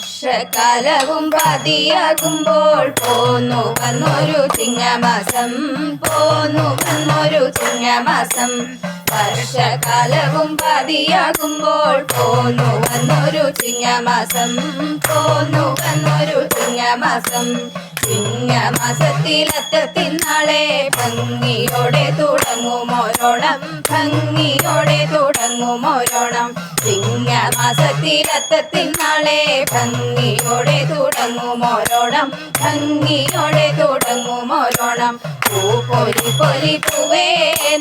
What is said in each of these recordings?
വർഷകാലവും പതിയാകുമ്പോൾ പോന്നു വന്നൊരു ചിങ്ങമാസം, പോന്നു വന്നൊരു ചിങ്ങമാസം. വർഷകാലവും പതിയാകുമ്പോൾ പോന്നു വന്നൊരു ചിങ്ങമാസം, പോന്നു വന്നൊരു ചിങ്ങമാസം. ചിങ്ങമാസത്തിലത്തത്തിനാളെ ഭംഗിയോടെ തുടങ്ങുമോരോണം, ഭംഗിയോടെ തുടങ്ങുമോരോണം. ചിങ്ങമാസത്തിലത്തത്തിനാളെ ഭംഗിയോടെ തുടങ്ങുമോരോണം, ഭംഗിയോടെ തുടങ്ങുമോരോണം. പൊലി പൊലി പൂവേ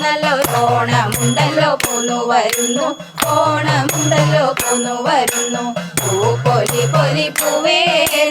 നല്ലൊരോണമുണ്ടല്ലോ പോന്നു വരുന്നു, ഓണമുണ്ടല്ലോ പോന്നു വരുന്നു. പൊലി പൊലി പൂവേ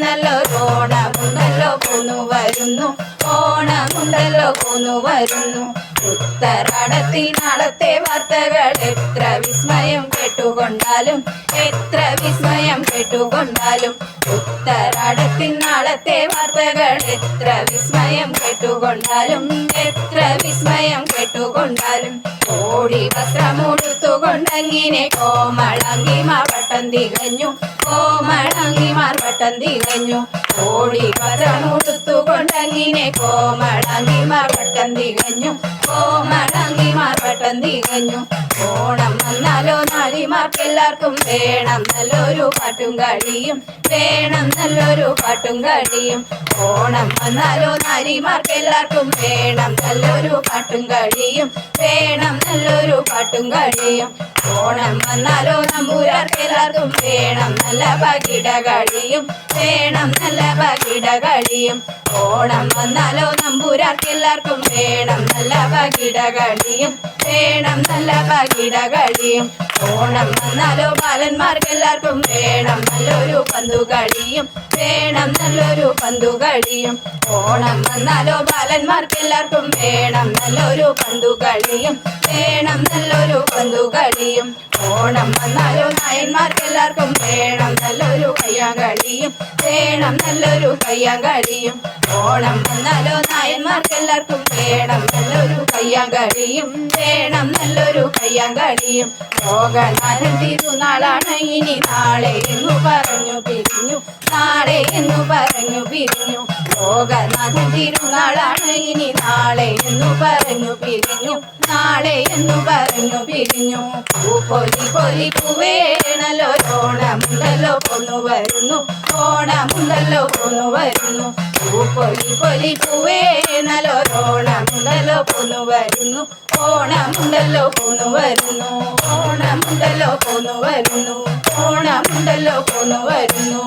നല്ലൊരോണമുണ്ടല്ലോ പോന്നു വരുന്നു, ഓണമുണ്ടല്ലോ പോന്നു വരുന്നു. ഉത്തരാടത്തിൽ നാളത്തെ വാർത്തകൾ എത്ര വിസ്മയം കേട്ടുകൊണ്ടാലും, എത്ര വിസ്മയം കേട്ടുകൊണ്ടാലും. ഉത്തരാടത്തിൽ നാളത്തെ വാർത്തകൾ എത്ര വിസ്മയം കേട്ടുകൊണ്ടാലും, എത്ര വിസ്മയം കേട്ടുകൊണ്ടാലും. ഓടി വസ്ത്രമുടുത്തുകൊണ്ടങ്ങിനെ കോമളാങ്കിമാർ വട്ടം തികഞ്ഞു, കോമളാങ്കിമാർ വട്ടം തികഞ്ഞു. ഓടി വസ്ത്രമുടുത്തുകൊണ്ടങ്ങിനെ കോമളാങ്കിമാർ വട്ടം തികഞ്ഞു, കോമളാങ്കിമാർ വട്ടം തികഞ്ഞു. ഓണം വന്നാലോ നാരിമാർക്കെല്ലാവർക്കും വേണം നല്ലൊരു പാട്ടും കളിയും, വേണം നല്ലൊരു പാട്ടും കളിയും. ഓണം വന്നാലോ നാരിമാർക്കെല്ലാവർക്കും വേണം നല്ലൊരു പാട്ടും കളിയും, വേണം നല്ലൊരു പാട്ടും കളിയും. ഓണം വന്നാലോ നമ്പൂരാർക്കെല്ലാവർക്കും വേണം നല്ല പകിട കളിയും, വേണം നല്ല പകിട കളിയും. ഓണം വന്നാലോ നമ്പൂരാർക്കെല്ലാവർക്കും വേണം നല്ല പകിട കളിയും, വേണം നല്ല പകിട കളിയും. ഓണം വന്നാലോ ബാലന്മാർക്കെല്ലാവർക്കും വേണം നല്ലൊരു പന്തുകളിയും, വേണം നല്ലൊരു പന്തുകളിയും. ഓണം വന്നാലോ ബാലന്മാർക്കെല്ലാവർക്കും വേണം നല്ലൊരു പന്തുകളിയും, വേണം നല്ലൊരു പന്തുകളിയും. ഓണം വന്നാലോ നായന്മാർക്കെല്ലാവർക്കും വേണം നല്ലൊരു കയ്യാങ്കളിയും, വേണം നല്ലൊരു കയ്യാങ്കളിയും. ഓണം വന്നാലോ നായന്മാർക്കെല്ലാവർക്കും വേണം നല്ലൊരു കയ്യാങ്കളിയും, വേണം നല്ലൊരു കയ്യാങ്കളിയും. ലോകനാഥൻ തിരുനാളാണ് ഇനി നാളെ എന്നു പറഞ്ഞു പിരിഞ്ഞു, നാളെ എന്നു പറഞ്ഞു പിരിഞ്ഞു. ലോകനാഥൻ തിരുനാളാണ് ഇനി നാളെ എന്നു പറഞ്ഞു പിരിഞ്ഞു, നാളെ എന്നു പറഞ്ഞു പിരിഞ്ഞു. പൊലി പൊലി പൂവേ നല്ലൊരോണമുണ്ടല്ലോ പോന്നു വരുന്നു, ഓണമുണ്ടല്ലോ പോന്നു വരുന്നു. പൊലി പൊലി പൂവേ നല്ലൊരോണമുണ്ടല്ലോ പോന്നു വരുന്നു, ഓണമുണ്ടല്ലോ പോന്നു വരുന്നു. ഓണമുണ്ടല്ലോ പോന്നു വരുന്നു, ഓണമുണ്ടല്ലോ പോന്നു വരുന്നു.